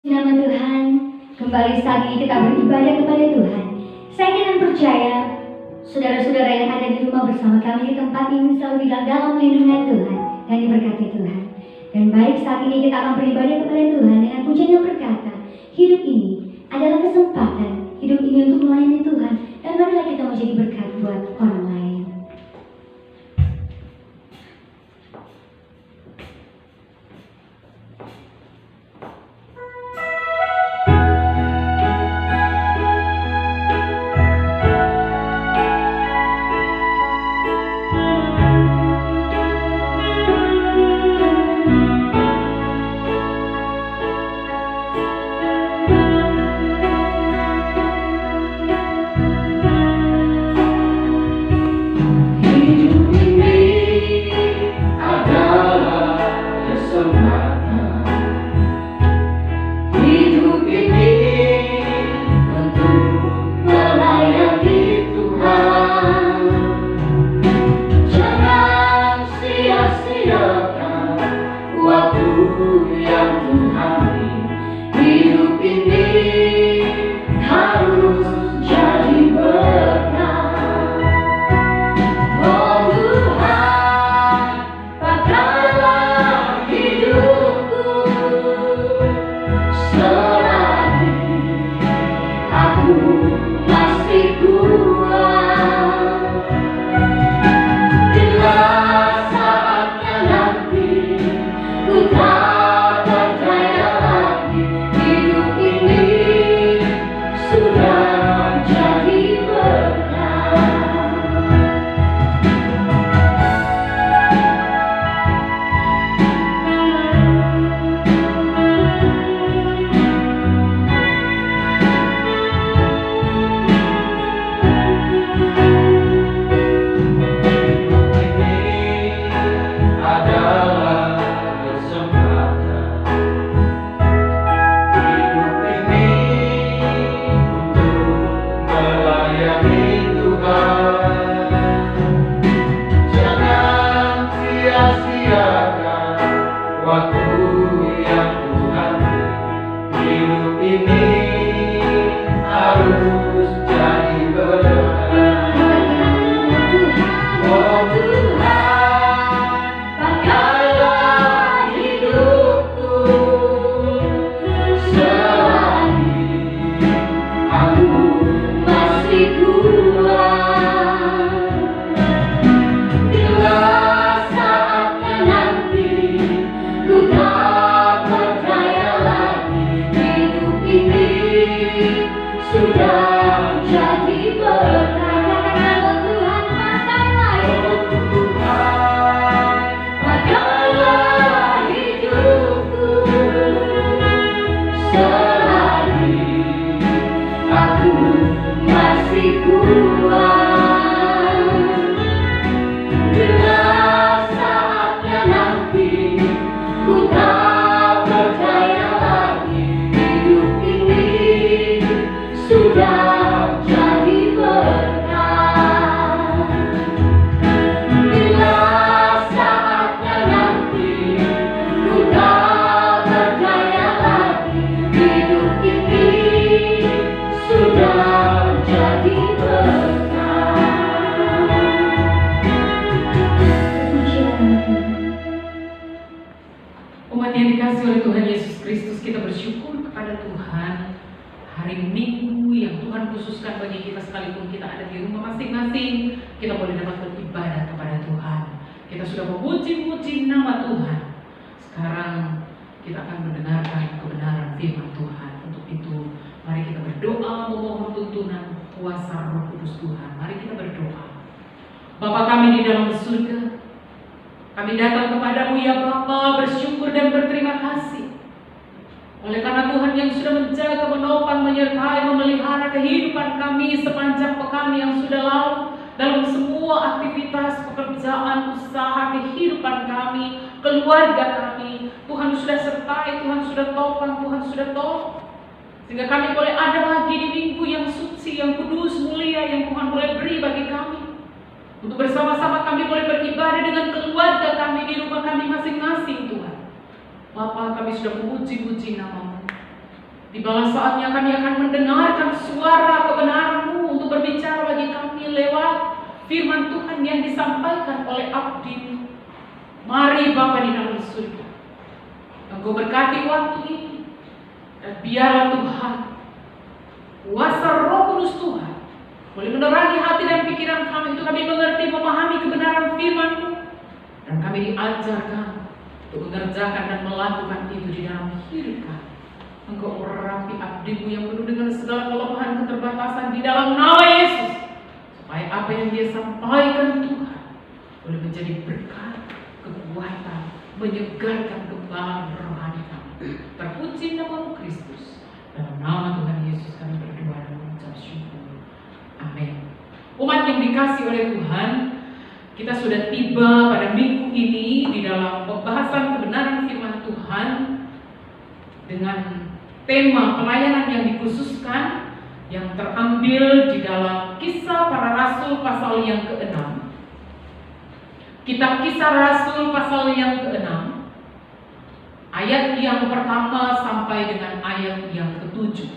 Nama Tuhan, kembali saat ini kita beribadah kepada Tuhan. Saya ingin percaya, saudara-saudara yang ada di rumah bersama kami di tempat ini selalu di dalam lindungan Tuhan dan diberkati Tuhan. Dan baik saat ini kita akan beribadah kepada Tuhan dengan pujian yang berkata, hidup ini adalah kesempatan, hidup ini untuk melayani Tuhan, dan marilah kita menjadi berkat buat orang lain. Bapa kami di dalam surga, kami datang kepadamu ya Bapa, bersyukur dan berterima kasih oleh karena Tuhan yang sudah menjaga, menopang, menyertai, memelihara kehidupan kami sepanjang pekan yang sudah lalu dalam semua aktivitas, pekerjaan, usaha, kehidupan kami, keluarga kami. Tuhan sudah sertai, Tuhan sudah topang, Tuhan sudah tolong sehingga kami boleh ada lagi di minggu yang suci, yang kudus, mulia yang Tuhan boleh beri bagi kami. Untuk bersama-sama kami boleh beribadah dengan keluarga kami di rumah kami masing-masing Tuhan. Bapa, kami sudah memuji-muji nama-Mu. Tibalah saatnya kami akan mendengarkan suara kebenaran-Mu untuk berbicara bagi kami lewat firman Tuhan yang disampaikan oleh abdi. Mari Bapa di dalam surga, Engkau berkati waktu ini, dan biarlah Tuhan, kuasa Roh Kudus Tuhan boleh menerangi hati dan pikiran kami untuk kami mengerti, memahami kebenaran firman-Mu, dan kami diajarkan untuk mengerjakan dan melakukan itu di dalam hidup kami. Engkau merapi abdi-Mu yang penuh dengan segala kelemahan keterbatasan di dalam nama Yesus, supaya apa yang dia sampaikan Tuhan boleh menjadi berkat, kekuatan, menyegarkan kembali rohani kami. Terpuji nama-Mu Kristus. Dalam nama Tuhan Yesus kami berdoa dan mengucap syukur. Amin. Umat yang dikasihi oleh Tuhan, kita sudah tiba pada minggu ini di dalam pembahasan kebenaran firman Tuhan dengan tema pelayanan yang dikhususkan yang terambil di dalam Kisah Para Rasul pasal yang ke-6. Kitab Kisah Rasul pasal yang ke-6, ayat yang pertama sampai dengan ayat yang ke-7,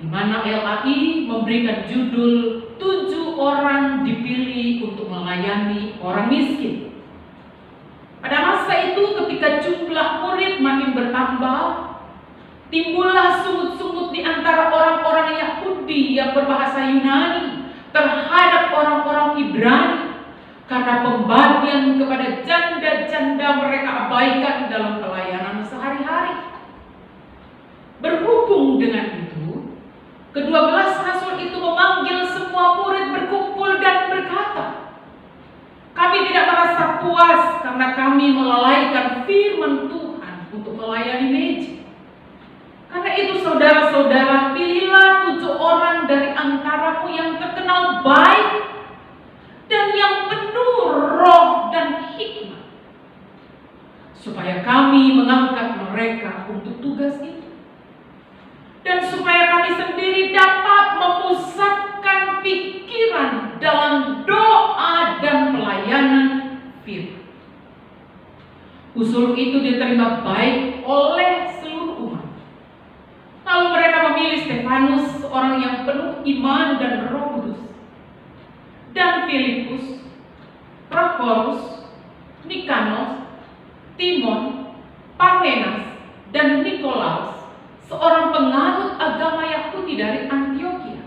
di mana LAI memberikan judul 7 orang dipilih untuk melayani orang miskin. Pada masa itu ketika jumlah murid makin bertambah, timbullah sungut-sungut di antara orang-orang Yahudi yang berbahasa Yunani terhadap orang-orang Ibrani karena pembagian kepada janda-janda mereka abaikan dalam pelayanan sehari-hari. Berhubung dengan itu, ke-12 rasul itu memanggil semua murid berkumpul dan berkata, "Kami tidak merasa puas karena kami melalaikan firman Tuhan untuk melayani meja. Karena itu saudara-saudara, pilihlah 7 orang dari antaramu yang terkenal baik dan yang penuh roh dan hikmat, supaya kami mengangkat mereka untuk tugas itu, dan supaya kami sendiri dapat memusatkan pikiran dalam doa dan pelayanan firman." Usul itu diterima baik oleh seluruh umat. Lalu mereka memilih Stefanus, seorang yang penuh iman dan Roh Kudus, dan Filipus, Prokorus, Nikanos, Timon, Parmenas, dan Nikolaus, seorang penganut agama Yahudi dari Antioquia.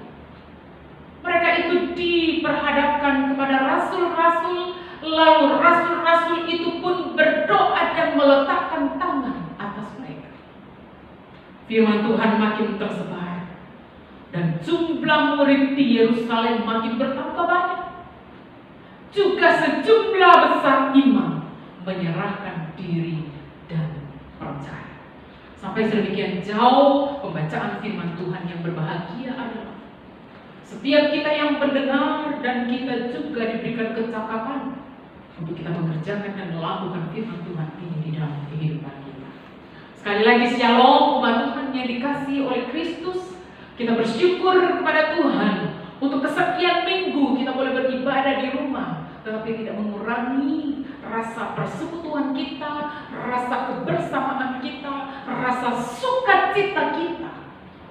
Mereka itu diperhadapkan kepada rasul-rasul, lalu rasul-rasul itu pun berdoa dan meletakkan tangan atas mereka. Firman Tuhan makin tersebar, dan jumlah murid di Yerusalem makin bertambah banyak. Juga sejumlah besar imam menyerahkan diri dan percaya. Sampai sedemikian jauh pembacaan firman Tuhan yang berbahagia adalah setiap kita yang pendengar dan kita juga diberikan kecakapan untuk kita mengerjakan dan melakukan firman Tuhan ini di dalam kehidupan kita. Sekali lagi shalom umat Tuhan yang dikasihi oleh Kristus. Kita bersyukur kepada Tuhan untuk kesekian minggu kita boleh beribadah di rumah, tetapi tidak mengurangi rasa persekutuan kita, rasa kebersamaan kita, rasa sukacita kita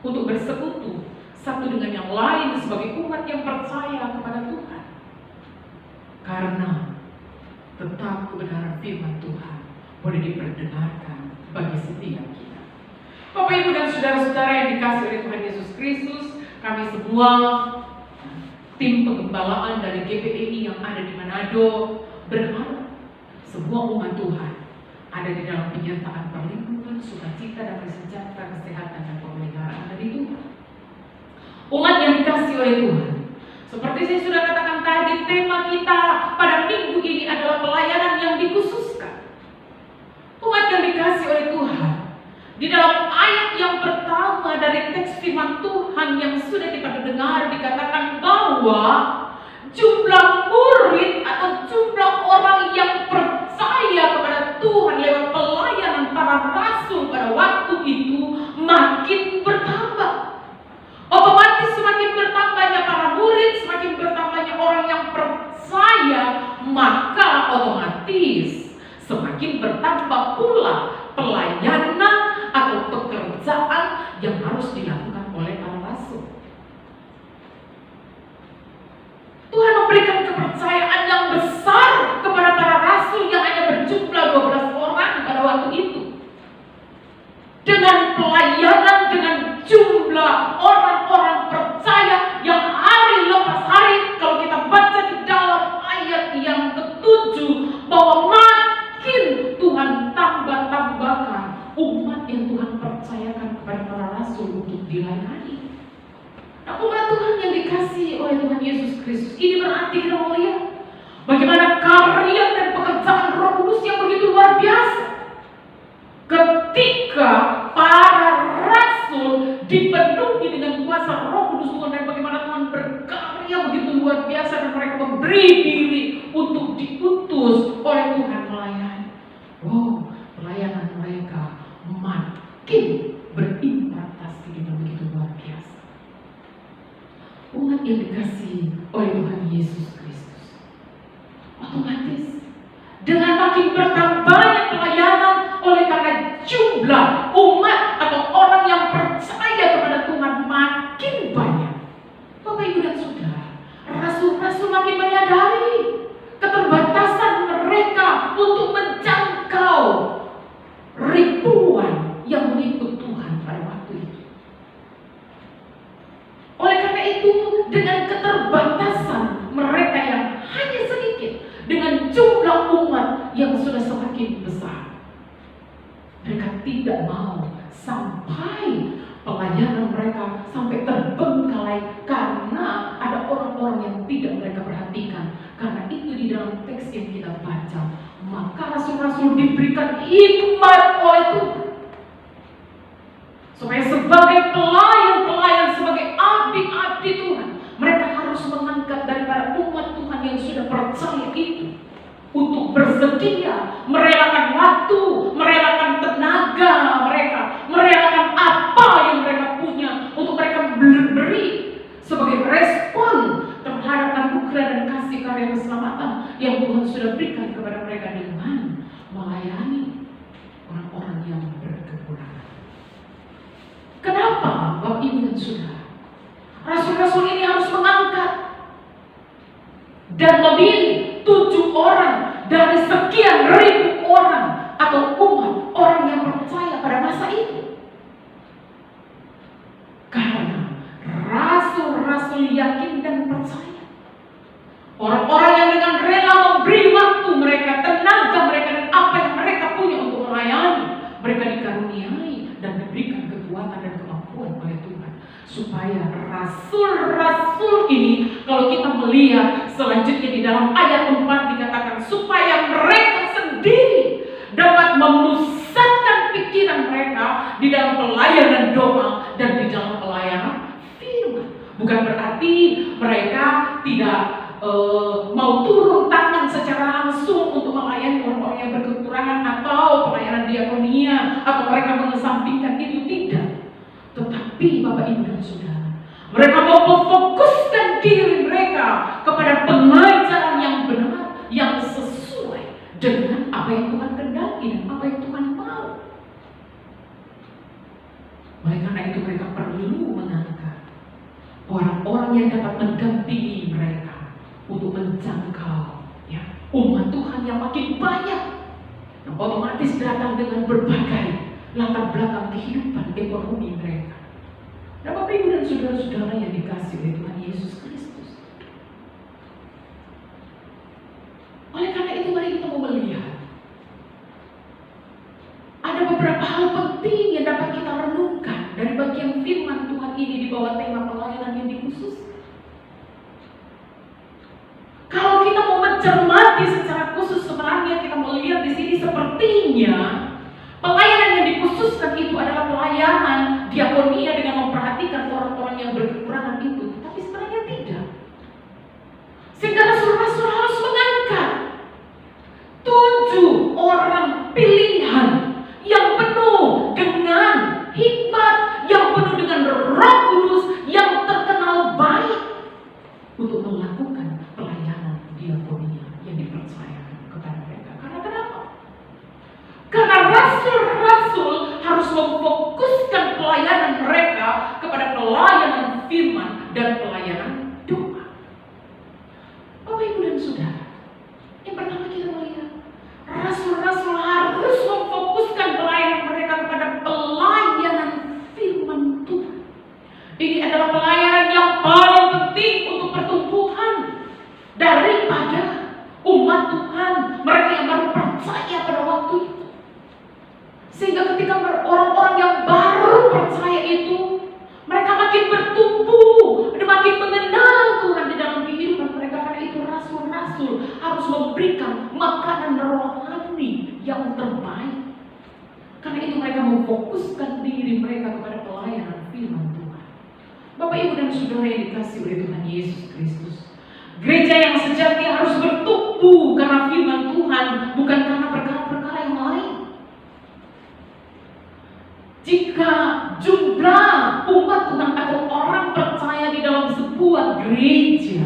untuk bersekutu satu dengan yang lain sebagai umat yang percaya kepada Tuhan. Karena tetap kebenaran firman Tuhan boleh diperdengarkan bagi setiap kita. Bapak, Ibu, dan saudara-saudara yang dikasihi oleh Tuhan Yesus Kristus, kami semua tim pengembalaan dari GPI yang ada di Manado berharap semua umat Tuhan ada di dalam penyertaan perlindungan, sukacita, damai sejahtera, kesehatan, dan pemeliharaan dari Tuhan. Umat yang dikasihi oleh Tuhan, seperti saya sudah katakan tadi, tema kita pada minggu ini adalah pelayanan yang dikhususkan. Umat yang dikasihi oleh Tuhan, di dalam ayat yang pertama dari teks firman Tuhan yang sudah kita dengar dikatakan bahwa jumlah murid atau jumlah orang yang percaya kepada Tuhan lewat pelayanan para rasul pada waktu itu makin bertambah. Otomatis semakin bertambahnya para murid, semakin bertambahnya orang yang percaya, maka otomatis semakin bertambah pula pelayanan atau pelayanan dengan jumlah orang-orang percaya yang hari lepas hari, kalau kita baca di dalam ayat yang ke-7, bahwa makin Tuhan tambahkan umat yang Tuhan percayakan kepada para rasul untuk dilayani. Nah, umat Tuhan yang dikasihi oleh Tuhan Yesus Kristus, ini berarti kita melihat bagaimana karya dan pekerjaan Roh Kudus yang begitu luar biasa. Ketika para rasul dipenuhi dengan kuasa Roh Kudus Tuhan, dan bagaimana Tuhan berkarya begitu luar biasa, dan mereka memberi diri untuk diutus oleh Tuhan melayani. Wow, pelayanan mereka makin berimplementasi dengan begitu luar biasa. Umat yang dikasihi oleh Tuhan Yesus Kristus, otomatis dengan makin bertambahnya pelayanan, oleh karena jumlah umat atau orang yang percaya kepada Tuhan makin banyak, Bapak Ibu dan Saudara, rasul-rasul makin menyadari keterbatasan mereka untuk menjangkau ribuan yang mengikut Tuhan pada waktu itu. Oleh karena itu, dengan keterbatasan mereka yang hanya sedikit, dengan jumlah umat yang sudah semakin besar, mereka tidak mau sampai pelayanan mereka sampai terbengkalai karena ada orang-orang yang tidak mereka perhatikan. Karena itu di dalam teks yang kita baca, maka rasul-rasul diberikan hikmat oleh Tuhan supaya sebagai pelayan-pelayan, sebagai abdi-abdi Tuhan, mereka harus mengangkat daripada umat Tuhan yang sudah percaya itu untuk bersedia merelakan waktu, merelakan tenaga mereka, merelakan apa yang mereka punya untuk mereka beri sebagai respon terhadap anugerah dan kasih karya keselamatan yang Tuhan sudah berikan kepada mereka dengan melayani orang-orang yang berkekurangan. Kenapa Bapak Ibu dan Saudara, rasul-rasul ini harus mengangkat dan memilih 7 orang dari sekian ribu orang atau umat orang yang percaya pada masa itu? Karena rasul-rasul yakin dan percaya, orang-orang yang dengan rela memberi waktu mereka, tenaga mereka, dan apa yang mereka punya untuk melayani, mereka dikaruniai dan diberikan kekuatan dan kemampuan oleh Tuhan, supaya rasul-rasul ini, kalau kita melihat selanjutnya di dalam ayat 4 dikatakan, supaya mereka sendiri dapat memusatkan pikiran mereka di dalam pelayanan doa dan di dalam pelayanan firman. Bukan berarti mereka tidak mau turun tangan secara langsung untuk melayani orang-orang yang berkekurangan atau pelayanan diakonia, atau mereka mengesampingkan itu, tidak. Tetapi Bapak Ibu dan Saudara, mereka mau memfokuskan diri mereka kepada pengajaran yang benar, yang sesuai dengan apa yang Tuhan kehendaki dan apa yang Tuhan mau. Oleh karena itu mereka perlu mengangkat orang-orang yang dapat mendampingi mereka untuk menjangkau umat Tuhan yang makin banyak, yang otomatis datang dengan berbagai latar belakang kehidupan ekonomi mereka. Dan Bapak Ibu dan saudara-saudara yang dikasihi oleh Tuhan Yesus Kristus, oleh karena itu mari kita mau melihat ada beberapa hal penting yang dapat kita renungkan dari bagian firman Tuhan ini di bawah tema pelayanan yang dikhususkan. Kalau kita mau mencermati secara khusus, sebenarnya kita melihat di sini sepertinya pelayanan yang dikhususkan itu adalah pelayanan diakonia dengan memperhatikan orang-orang yang berkekurangan itu. Tapi sebenarnya tidak. Sehingga rasul-rasul harus mengangkat 7 orang pilihan yang penuh dengan hikmat, yang penuh dengan Roh Kudus, yang terkenal baik untuk melakukan pelayanan diakonia yang dipercayakan kepada mereka. Karena kenapa? Karena rasul-rasul harus memfokuskan Tuhan, mereka yang baru percaya pada waktu itu. Sehingga ketika orang-orang yang baru percaya itu, mereka makin bertumbuh dan makin mengenal Tuhan di dalam kehidupan mereka. Karena itu rasul-rasul harus memberikan makanan rohani yang terbaik. Karena itu mereka memfokuskan diri mereka kepada pelayanan firman Tuhan. Bapak, Ibu, dan Saudara yang dikasihi oleh Tuhan Yesus Kristus, gereja yang sejati harus bertumbuh karena firman Tuhan, bukan karena perkara-perkara yang lain. Jika jumlah umat Tuhan atau orang percaya di dalam sebuah gereja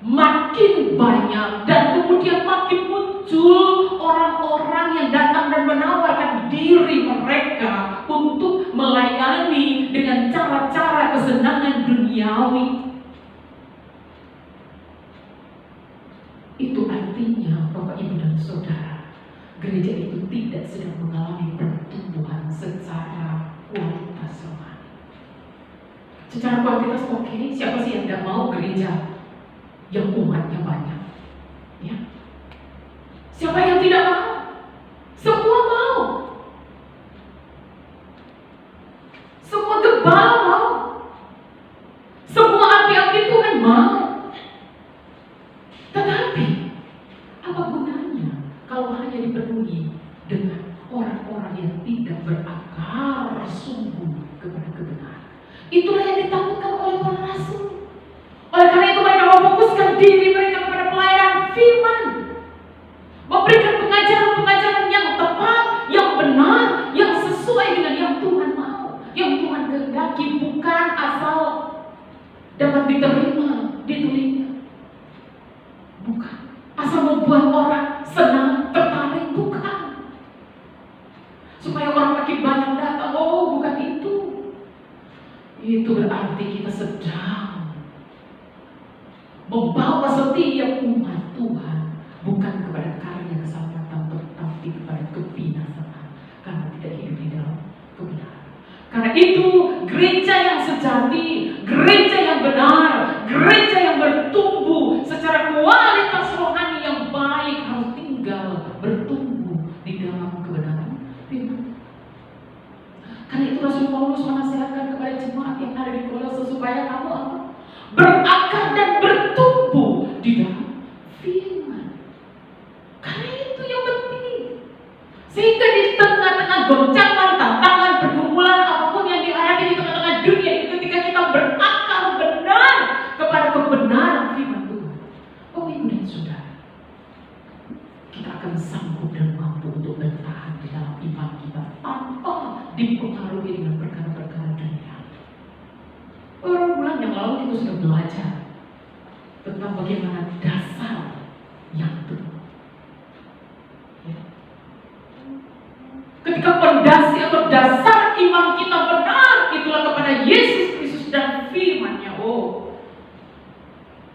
makin banyak dan kemudian makin muncul orang-orang yang datang dan menawarkan diri mereka untuk melayani dengan cara-cara kesenangan duniawi, itu artinya Bapak, Ibu, dan Saudara, gereja itu tidak sedang mengalami pertumbuhan secara kualitas rohani. Secara kualitas oke, siapa sih yang tidak mau gereja yang umatnya banyak? Ya. Siapa yang tidak mau? Semua mau. Semua gembala mau. Semua api-api Tuhan mau. Tetapi apa gunanya kalau hanya dipenuhi dengan orang-orang yang tidak berakar sungguh kepada kebenaran? Itulah yang ditakutkan oleh para rasul. Oleh karena itu mereka memfokuskan diri mereka kepada pelayanan firman, memberikan pengajaran-pengajaran yang tepat, yang benar, yang sesuai dengan yang Tuhan mau, yang Tuhan kehendaki, bukan asal dapat diterima di telinga, bukan asal membuat orang senang, tertarik, bukan supaya orang makin banyak datang. Oh, bukan itu. Itu berarti kita sedang membawa setiap umat Tuhan bukan kepada karya keselamatan, tetapi kepada kebinasaan karena tidak hidup di dalam kebenaran. Karena itu gereja yang sejati, gereja yang benar, gereja yang bertumbuh secara kualitas rohani yang baik harus tinggal bertumbuh di dalam kebenaran firman. Karena itu Rasul Paulus menasihatkan kepada jemaat yang ada di Kolose supaya kamu berakar dan bertumbuh di dalam firman. Karena itu yang penting. Sehingga di tengah-tengah goncangan, tantangan, pergumulan apapun yang dihadapi di tengah-tengah dunia ini, ketika kita berakar benar kepada kebenaran firman Tuhan, oh Ibu dan Saudara, kita akan sanggup dan mampu untuk bertahan di dalam iman kita tanpa dipengaruhi dengan perkara-perkara dunia. Beberapa bulan yang lalu kita sudah belajar tentang bagaimana dasar yang benar. Ya. Ketika fondasi atau dasar iman kita benar, itulah kepada Yesus Kristus dan firman-Nya. Oh,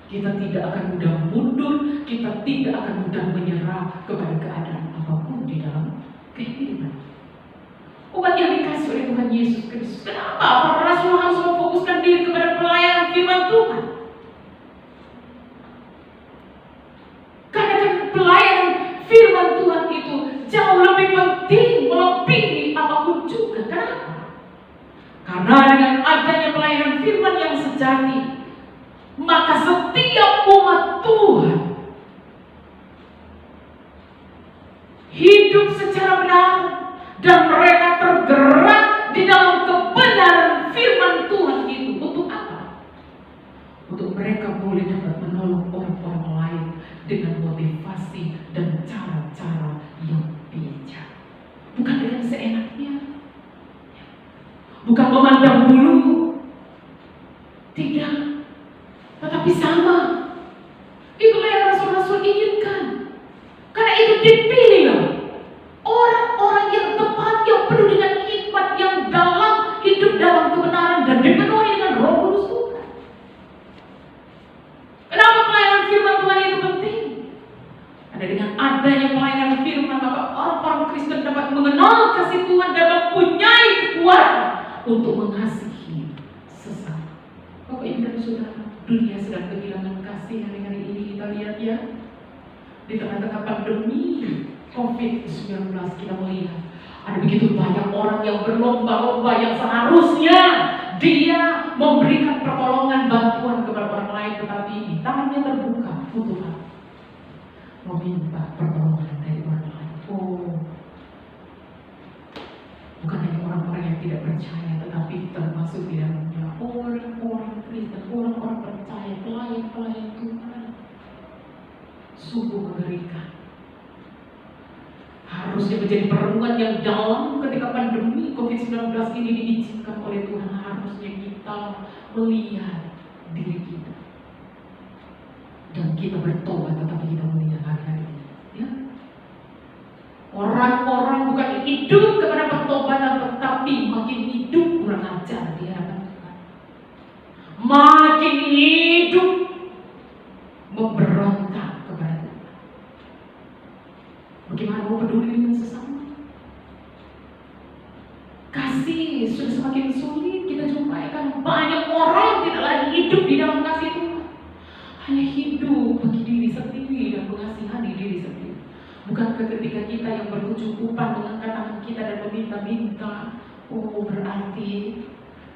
kita tidak akan mudah mundur, kita tidak akan mudah menyerah kepada keadaan apapun di dalam kehidupan. Umat yang dikasih oleh Tuhan Yesus Kristus, kenapa para rasul harus memfokuskan diri kepada pelayanan firman Tuhan? Karena pelayanan firman Tuhan itu jauh lebih penting, melebihi apapun juga. Kenapa? Karena dengan adanya pelayanan firman yang sejati, maka setiap umat Tuhan hidup secara benar dan mereka tergerak di dalam kebenaran firman Tuhan itu. Untuk apa? Untuk mereka boleh dapat menolong orang-orang lain dengan motivasi dan cara-cara yang bijak. Bukan dengan seenaknya, bukan memandang bulu, tidak, tetapi sama. Itulah yang rasul-rasul inginkan. Karena itu dipilihlah orang-orang yang tepat, yang penuh dengan hikmat, yang dalam hidup dalam kebenaran dan dipenuhi dengan Roh Kudus Tuhan. Kenapa pelayanan firman Tuhan itu penting? Karena dengan adanya pelayanan firman, maka orang-orang Kristen dapat mengenal kasih Tuhan dan mempunyai kekuatan untuk mengasihi sesama. Bapak, Ibu, dan Saudara, dunia sedang kehilangan kasih hari-hari ini, kita lihat ya. Di tengah-tengah pandemi COVID-19 kita melihat ada begitu banyak orang yang berlomba-lomba yang seharusnya dia memberikan pertolongan bantuan kepada orang lain, tetapi tangannya terbuka untuk meminta pertolongan dari orang lain. Bukan hanya orang-orang yang tidak percaya, tetapi termasuk di dalamnya orang-orang Kristen, orang-orang percaya, pelayan-pelayan Tuhan. Sungguh mengerikan. Harusnya menjadi perenungan yang dalam ketika pandemi COVID-19 ini diizinkan oleh Tuhan. Harusnya kita melihat diri kita dan kita bertobat, tetapi kita melihat hari-hari ini, ya? Orang-orang bukan hidup kepada pertobatan, tetapi makin hidup kurang ajar di hadapan Tuhan. Makin hidup memberontak kepada Tuhan. Bagaimana mau peduli dengan sesama? Kasih sudah semakin sulit kita jumpai, karena banyak orang yang tidak lagi hidup di dalam kasih Tuhan. Hanya hidup bagi diri sendiri dan mengasihani diri sendiri. Bukankah ketika kita yang berkecukupan mengangkat tangan kita dan meminta-minta, berarti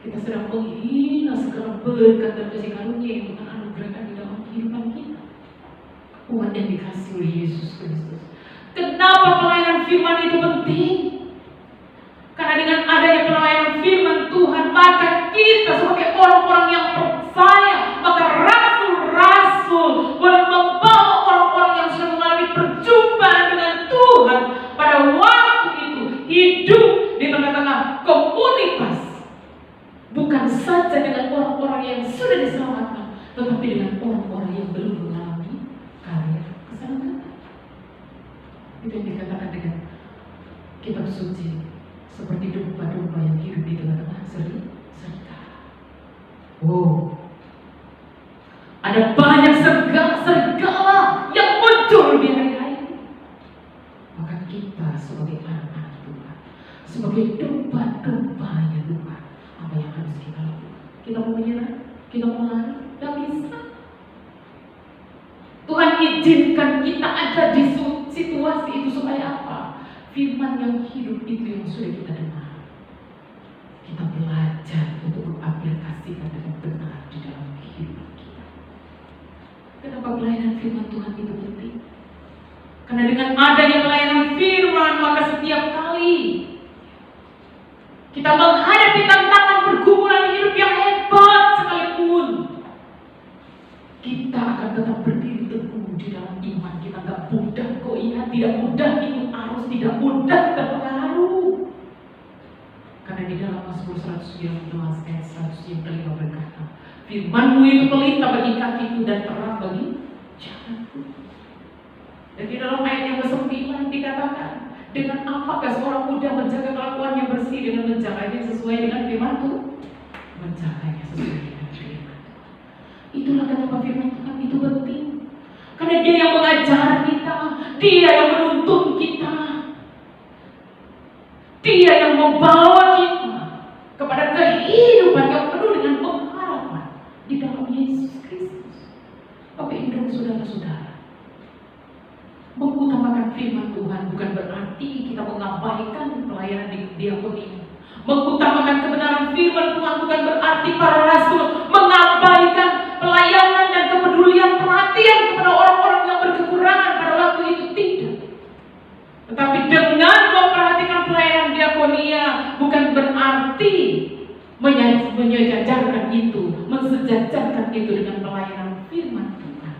kita sedang menghina segala berkat dan kasih karunia yang Tuhan anugerahkan di dalam kehidupan kita. Umat yang dikasih oleh Yesus Kristus. Kenapa pelayanan firman itu penting? Karena dengan adanya pelayanan firman Tuhan, maka kita sebagai orang-orang yang percaya, maka rasul-rasul boleh membawa orang-orang yang sudah mengalami perjumpaan dengan Tuhan pada waktu itu hidup di tengah-tengah komunitas. Bukan saja dengan orang-orang yang sudah diselamatkan, tetapi dengan orang-orang yang belum mengalami karya keselamatan. Itu yang dikatakan dengan kitab suci, seperti domba-domba yang hidup di tengah-tengah serigala. Ada banyak serigala yang muncul di hari-hari ini. Maka kita sebagai anak-anak Tuhan, sebagai domba-dombanya Tuhan, apa yang harus kita lakukan? Kita mau menyerah? Kita mau lari? Tidak bisa. Tuhan izinkan kita ada di situasi itu supaya apa? Firman yang hidup itu yang sudah kita dengar, kita belajar untuk mengaplikasikan dengan benar di dalam kehidupan kita. Kenapa pelayanan firman Tuhan itu penting? Karena dengan adanya pelayanan firman, maka setiap kali kita menghadapi tantangan pergumulan hidup yang hebat sekalipun, kita akan tetap berdiri teguh di dalam iman. Kita tidak mudah goyah, tidak mudah ikut arus, tidak mudah terpengaruh. Karena di dalam Mazmur 119 ayat 100 yang kelima berkata, firman-Mu itu pelita bagi kakiku dan terang bagi jalanku. Dan di dalam ayat yang ke-9 dikatakan, dengan apakah seorang muda menjaga kelakuannya bersih? Dengan menjaganya sesuai dengan firman Tuhan. Menjaganya sesuai dengan firman Tuhan. Itulah kenapa firman Tuhan itu penting. Karena Dia yang mengajar kita, Dia yang menuntun kita, Dia yang membawa kita kepada kehidupan yang penuh dengan pengharapan di dalam Yesus Kristus. Bapak Ibu dan saudara-saudara, mengutamakan firman Tuhan bukan berarti kita mengabaikan pelayanan di diakoni. Mengutamakan kebenaran firman Tuhan bukan berarti para rasul mengabaikan pelayanan dan kepedulian perhatian kepada orang-orang yang berkekurangan pada waktu itu, tidak. Tetapi dengan memperhatikan pelayanan diakonia bukan berarti menyejajarkan itu, mensejajarkan itu dengan pelayanan firman Tuhan.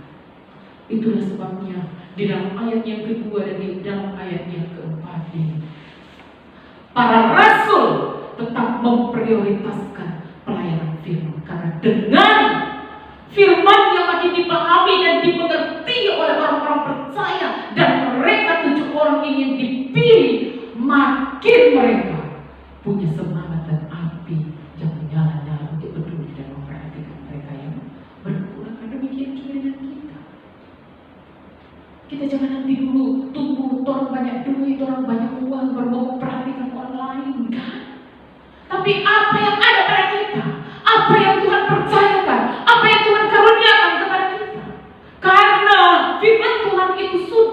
Itulah sebabnya di dalam ayat yang kedua dan di dalam ayat yang keempat ini, para rasul tetap memprioritaskan pelayanan firman. Karena dengan firman yang makin dipahami dan dimengerti oleh orang-orang percaya, dan mereka 7 orang ini yang dipilih, makin mereka punya semangat dan api yang menyala-nyala untuk peduli dan memperhatikan mereka yang berkekurangan. Demikian juga dengan kita. Kita jangan nanti dulu tunggu orang banyak duit, orang banyak uang baru mau memperhatikan orang lain, enggak. Tapi apa yang ada pada kita, apa yang Tuhan percayakan, apa yang Tuhan karuniakan kepada kita. Karena firman Tuhan itu sudah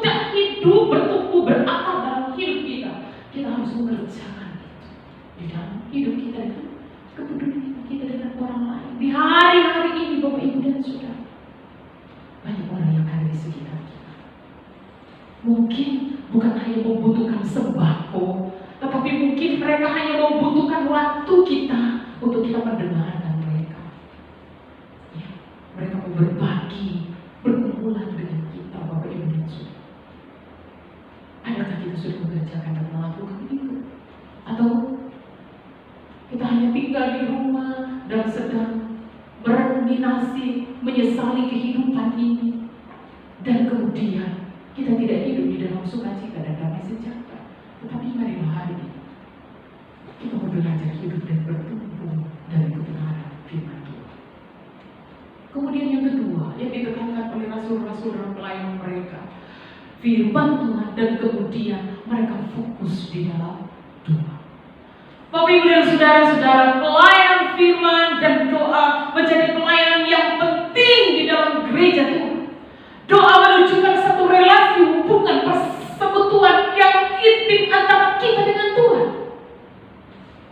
hidup, bertumbuh, berakar dalam hidup kita, kita harus mengerjakan itu di dalam hidup kita, dengan kepedulian kita dengan orang lain. Di hari-hari ini Bapak Ibu dan Saudara, banyak orang yang ada di sekitar kita. Mungkin bukan hanya membutuhkan sembako, tetapi mungkin mereka hanya membutuhkan waktu kita untuk kita mendengarkan mereka. Ya, mereka mau berbagi, berkumpulan dengan kita, Bapak Ibu dan Saudara. Adakah kita sudah mengerjakan dan melakukan itu? Atau kita hanya tinggal di rumah dan sedang beruminasi, menyesali kehidupan ini, dan kemudian kita tidak hidup di dalam sukacita dan damai sejahtera? Tetapi marilah hari ini kita belajar hidup dan bertumbuh dari kebenaran firman Tuhan. Kemudian yang kedua yang ditekankan oleh rasul-rasul dan pelayan mereka, firman Tuhan, dan kemudian mereka fokus di dalam doa. Bapak Ibu dan Saudara-saudara, pelayanan firman dan doa menjadi pelayanan yang penting di dalam gereja Tuhan. Doa menunjukkan satu relasi hubungan persekutuan yang intim antara kita dengan Tuhan.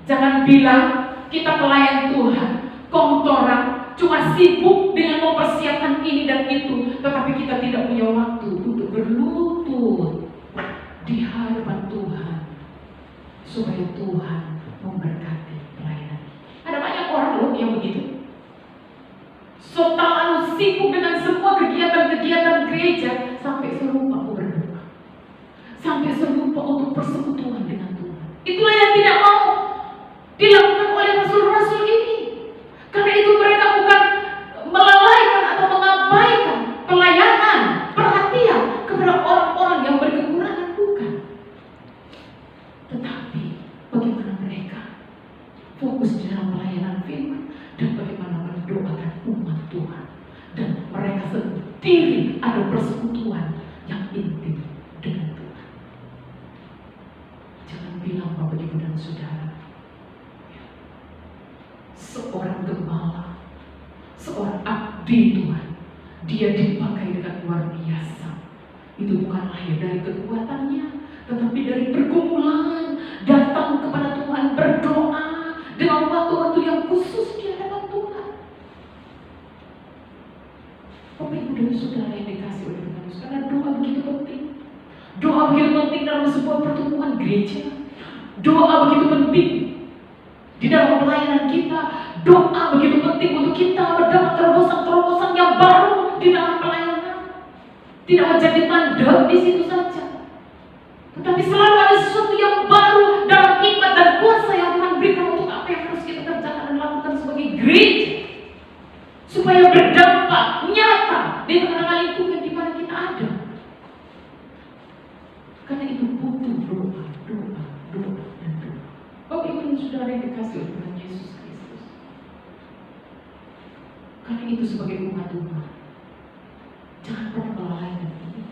Jangan bilang kita pelayan Tuhan, komtoran, cuma sibuk dengan mempersiapkan ini dan itu, tetapi kita tidak punya waktu untuk berlutut di hadapan Tuhan, supaya Tuhan memberkati pelayanan. Ada banyak orang loh yang begitu. So terlalu sibuk dengan semua kegiatan-kegiatan gereja sampai serupa untuk berdoa, sampai serupa untuk persekutuan dengan Tuhan. Itulah yang tidak mau dilakukan oleh rasul-rasul ini. Karena itu mereka bukan melalaikan atau mengabaikan pelayanan, perhatian kepada orang-orang yang berkekurangan, bukan. Tetapi bagaimana mereka fokus di dalam pelayanan firman dan bagaimana mendoakan umat Tuhan, dan mereka sendiri ada persekutuan yang intim dengan Tuhan. Jangan bilang Bapak Ibu dan Saudara, seorang gembala, seorang abdi Tuhan, dia dipakai dengan luar biasa. Itu bukan hanya dari kekuatannya, tetapi dari pergumulan, datang kepada Tuhan, berdoa dengan waktu-waktu yang khusus di hadapan Tuhan. Bapak Ibu dan Saudara yang dikasih oleh Tuhan Yesus, karena doa begitu penting. Doa begitu penting dalam sebuah pertemuan gereja. Doa begitu penting di dalam pelayanan kita. Doa begitu penting untuk kita mendapat terobosan-terobosan yang baru di dalam pelayanan. Tidak menjadi mandek di situ saja, tetapi selalu ada sesuatu yang baru dalam hikmat dan kuasa yang Tuhan berikan untuk apa yang harus kita kerjakan dan lakukan sebagai gereja, supaya berdampak nyata di tengah-tengah lingkungan di mana kita ada. Karena itu butuh doa, doa, doa, dan doa. Bapak Ibu dan Saudara yang dikasih oleh Tuhan Yesus Kristus, karena itu sebagai umat Tuhan, jangan pernah melalaikan ini.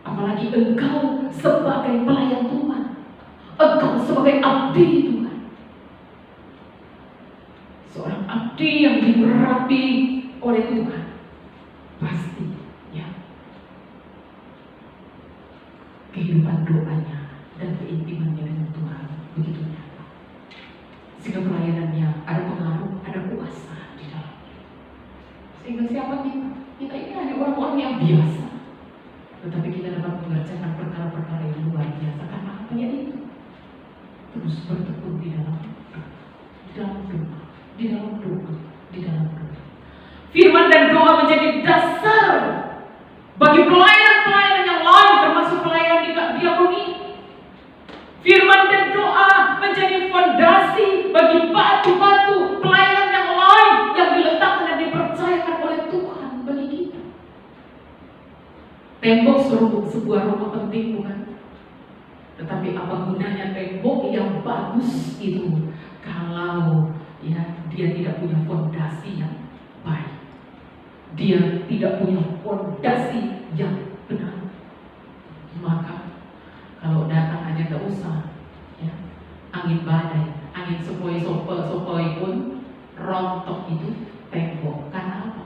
Apalagi engkau sebagai pelayan Tuhan, engkau sebagai abdi Tuhan, seorang abdi yang diurapi oleh Tuhan, pasti ya kehidupan doanya dan keintimannya dengan Tuhan begitu nyata, sehingga pelayanannya ada pengaruh, ada kuasa di dalamnya. Sehingga siapa kita ini hanya orang-orang yang biasa, tetapi kita dapat mengerjakan perkara-perkara yang luar biasa. Karena apa ya itu? Terus bertekun di dalam doa, di dalam doa, di dalam doa, di dalam doa. Firman dan doa menjadi dasar bagi pelayanan-pelayanan yang lain, termasuk pelayanan di diakoni. Firman dan doa menjadi fondasi bagi batu-batu pelayanan yang lain yang diletakkan dan dipercayakan oleh Tuhan bagi kita. Tembok sebuah rumah penting, bukan? Tetapi apa gunanya tembok yang bagus itu kalau ya dia tidak punya fondasi yang baik, dia tidak punya fondasi yang benar, maka kalau datang aja gak usah ya, angin badai, angin sepoi-sepoi pun rontok itu tembok. Karena apa?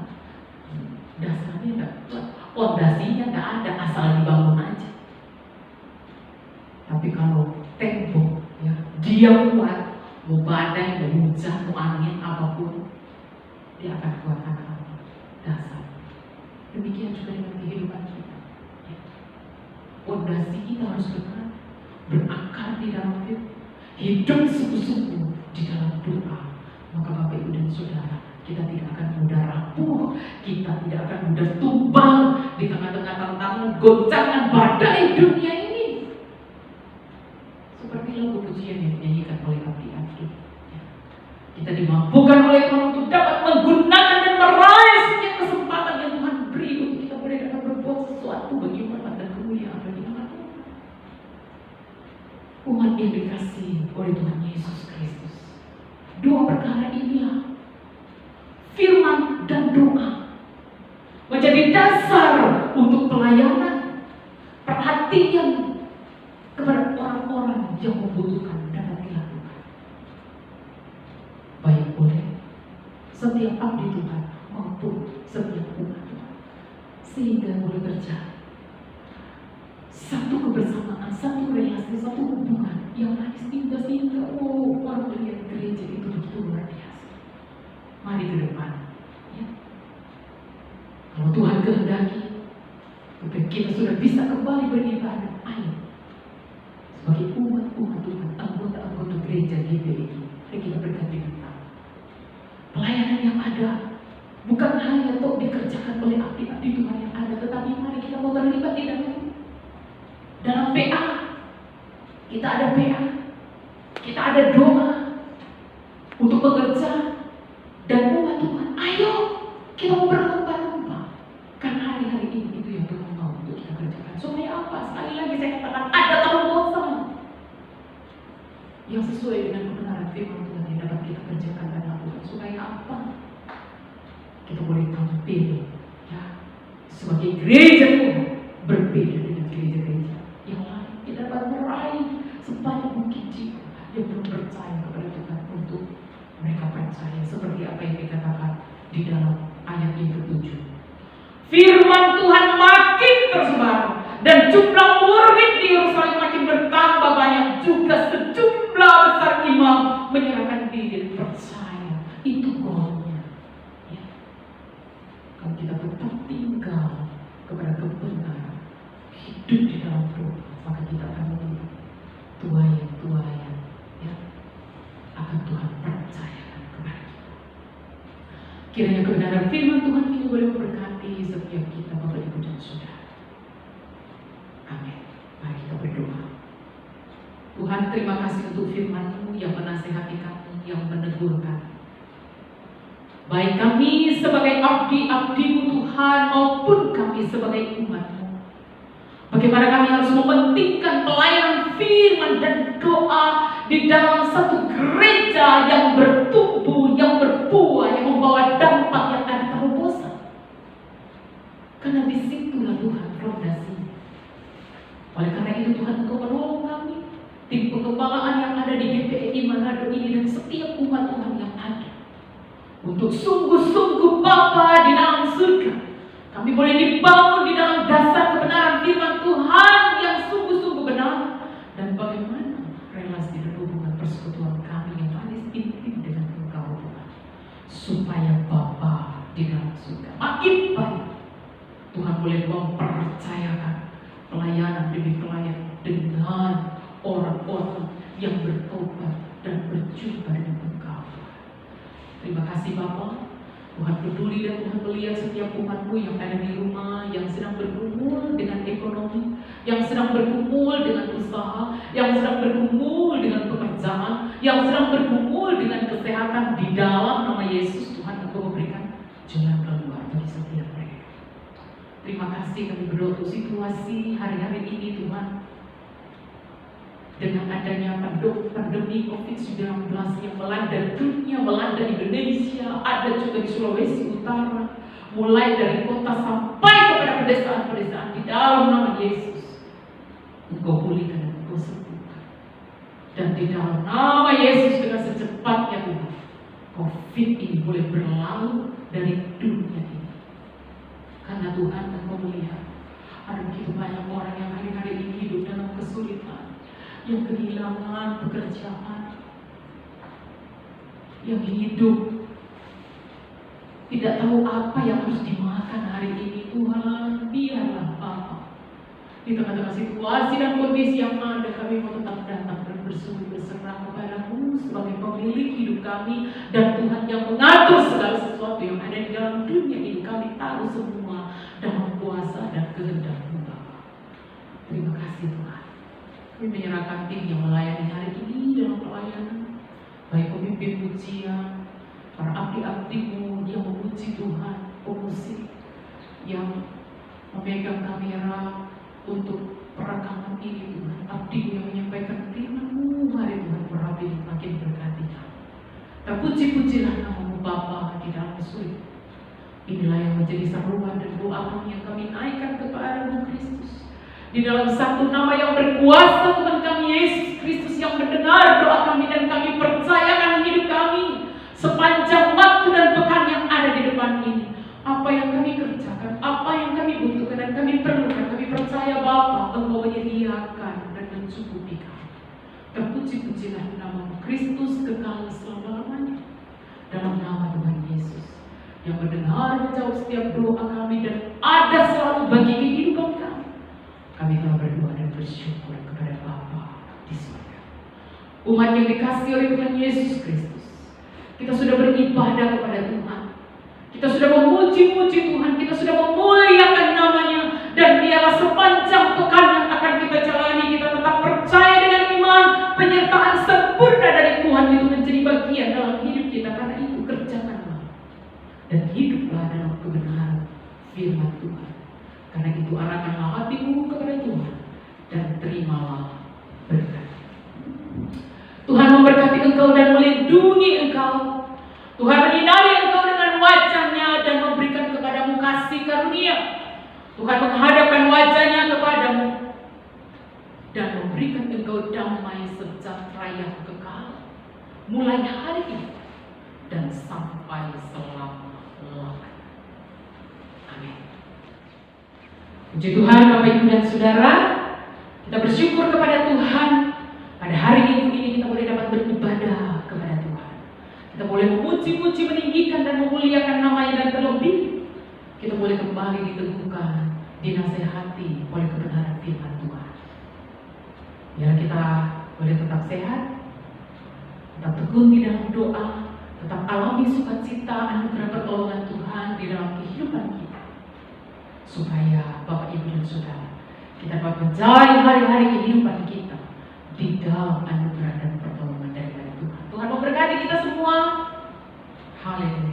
Dasarnya enggak, fondasinya enggak ada, asal dibangun kalau tembok ya, dia kuat, mau badai, mau hujan, mau angin, apapun, dia akan kuat karena apa? Dasar. Demikian juga dengan kehidupan kita. Pondasi kita harus benar, berakar di dalam firman, hidup sungguh-sungguh di dalam doa. Maka Bapak Ibu dan Saudara, kita tidak akan mudah rapuh, kita tidak akan mudah tumbang di tengah-tengah tantangan, goncangan badai dunia ini. Seperti lagu pujian yang dinyanyikan oleh abdi-abdi. Kita dimampukan oleh Tuhan untuk dapat menggunakan dan meraih setiap kesempatan yang Tuhan beri untuk kita boleh dapat berbuat sesuatu bagi umat dan kemuliaan bagi nama Tuhan. Umat yang dikasihi oleh Tuhan Yesus Kristus. Dua perkara inilah, firman dan doa, menjadi dasar untuk pelayanan, perhatian kepada orang-orang yang membutuhkan dapat dilakukan, baik oleh setiap abdi Tuhan maupun setiap umat Tuhan, sehingga boleh terjadi satu kebersamaan, satu relasi, satu hubungan yang manis indah, sehingga orang melihat gereja itu betul luar biasa. Mari ke depan ya. Kalau Tuhan kehendaki, kita sudah bisa kembali beribadah. Ayo, sebagai umat-umat Tuhan, anggota-anggota gereja GBI, mari kita berganti tangan. Pelayanan yang ada bukan hanya untuk dikerjakan oleh abdi-abdi Tuhan yang ada, tetapi mari kita mau terlibat di dalam PA. Kita ada PA, kita ada doa untuk bekerja dan umat Tuhan. Ayo, kita mau berlomba-lomba, karena hari-hari ini itu yang Tuhan mau untuk kita kerjakan. Supaya apa? Sekali lagi saya katakan, ada terobosan yang sesuai dengan kebenaran firman Tuhan yang dapat kita kerjakan dan lakukan. Supaya apa? Kita boleh tampil ya, sebagai gereja Tuhan, berbeda dengan gereja-gereja yang lain. Kita dapat meraih sebanyak mungkin jiwa yang belum percaya kepada Tuhan untuk mereka percaya, seperti apa yang dikatakan di dalam ayat yang ke-7. Firman Tuhan makin tersebar dan jumlah murid di Yerusalem makin bertambah banyak, juga sejumlah besar imam menyerahkan diri percaya. Itu goalnya ya. Kalau kita tetap tinggal kepada kebenaran, hidup di dalam doa, maka kita akan melihat tuayan ya, akan Tuhan percayakan kepada kita. Kiranya kebenaran firman Tuhan ini boleh memberkati setiap kita, Bapak Ibu dan Saudara. Amin. Mari kita berdoa. Tuhan, terima kasih untuk firman-Mu yang menasihati kami, yang menegur kami. Baik kami sebagai abdi-abdi-Mu Tuhan, maupun kami sebagai umat-Mu. Bagaimana kami harus mementingkan pelayanan firman dan doa di dalam satu gereja yang bertumbuh, yang berbuah, yang membawa dampak yang ada terobosan. Karena disitulah Tuhan fondasi. Oleh karena itu Tuhan, Engkau menolong kami, tim pengembangan yang ada di GPI Manado ini dan setiap umat Tuhan yang ada, untuk sungguh-sungguh Bapa di dalam surga, kami boleh dibangun di dalam dasar kebenaran firman Tuhan yang sungguh-sungguh benar. Dan bagaimana relasi dan hubungan persekutuan kami yang manis intim dengan Engkau Tuhan, supaya Bapa di dalam surga makin baik. Tuhan boleh mempercayakan pelayanan demi pelayanan dengan orang-orang yang bertobat dan berjumpa dengan Engkau. Terima kasih Bapa. Tuhan peduli dan Tuhan melihat setiap umat-Mu yang ada di rumah, yang sedang bergumul dengan ekonomi, yang sedang bergumul dengan usaha, yang sedang bergumul dengan pekerjaan, yang sedang bergumul dengan kesehatan. Di dalam nama Yesus Tuhan, Engkau memberikan jalan keluar bagi setiap mereka. Terima kasih kami berdoa untuk situasi hari-hari ini Tuhan. Dengan adanya pandemi COVID-19 yang melanda dunia, melanda Indonesia, ada juga di Sulawesi Utara, mulai dari kota sampai kepada pedesaan-pedesaan, di dalam nama Yesus Engkau pulihkan dan Engkau sembuhkan. Dan di dalam nama Yesus dengan secepatnya Tuhan, COVID ini boleh berlalu dari dunia ini. Karena Tuhan, Engkau melihat ada begitu banyak orang yang hari-hari ini hidup dalam kesulitan. yang kehilangan pekerjaan, yang hidup tidak tahu apa yang harus dimakan hari ini. Tuhan, biarlah Bapa, di tengah-tengah situasi dan kondisi yang ada, kami mau tetap datang dan berserah kepada-Mu sebagai pemilik hidup kami dan Tuhan yang mengatur segala sesuatu yang ada di dalam dunia ini. Kami tahu semua dalam kuasa dan kehendak-Mu, Bapa. Terima kasih Tuhan. Kami menyerahkan tim yang melayani hari ini dalam pelayanan, baik pemimpin pujian, para abdi-abdi-Mu yang memuji Tuhan, pemusik yang memegang kamera untuk perekaman ini, Tuhan. Abdi-Mu yang menyampaikan firman-Mu, mari Tuhan berapi makin berkati. Terpuji-pujilah nama-Mu Bapa di dalam sulit. Inilah yang menjadi seruan dan doa kami yang kami naikkan kepada-Mu Kristus. Di dalam satu nama yang berkuasa, Tuhan kami Yesus Kristus, yang mendengar doa kami dan kami percayakan hidup kami sepanjang waktu dan pekan yang ada di depan ini. Apa yang kami kerjakan, apa yang kami butuhkan dan kami perlukan, kami percaya Bapa, Engkau menyediakan dan mencukupi kami. Terpuji-pujilah nama-Mu Kristus kekal selama-lamanya. Dalam nama Tuhan Yesus yang mendengar menjawab setiap doa kami dan ada selalu bagi kehidupan kami. Kami telah berdoa dan bersyukur kepada Bapa di surga. Umat yang dikasihi oleh Tuhan Yesus Kristus, kita sudah beribadah kepada Tuhan. Kita sudah memuji-muji Tuhan, kita sudah memuliakan nama-Nya, dan biarlah sepanjang pekan yang akan kita jalani, kita tetap percaya dengan iman, penyertaan sempurna dari Tuhan itu menjadi bagian dalam hidup kita, karena itu kerjakanlah dan hiduplah dalam kebenaran firman Tuhan. Karena itu arahkanlah hatimu kepada Tuhan dan terimalah berkat. Tuhan memberkati engkau dan melindungi engkau. Tuhan menyinari engkau dengan wajah-Nya dan memberikan kepadamu kasih karunia. Tuhan menghadapkan wajah-Nya kepadamu dan memberikan engkau damai sejahtera yang kekal, mulai hari ini dan sampai selama-lamanya. Amin. Puji Tuhan Bapak Ibu dan Saudara, kita bersyukur kepada Tuhan. Pada hari Minggu ini kita boleh dapat beribadah kepada Tuhan. Kita boleh memuji-muji, meninggikan dan memuliakan nama-Nya, dan terlebih kita boleh kembali diteguhkan, dinasehati oleh kebenaran firman Tuhan. Biar kita boleh tetap sehat, tetap tekun di dalam doa, tetap alami sukacita anugerah pertolongan Tuhan di dalam kehidupan kita, supaya Bapak Ibu dan Saudara, kita dapat menjalani hari-hari kehidupan kita di dalam anugerah dan pertolongan daripada Tuhan. Tuhan memberkati kita semua. Haleluya.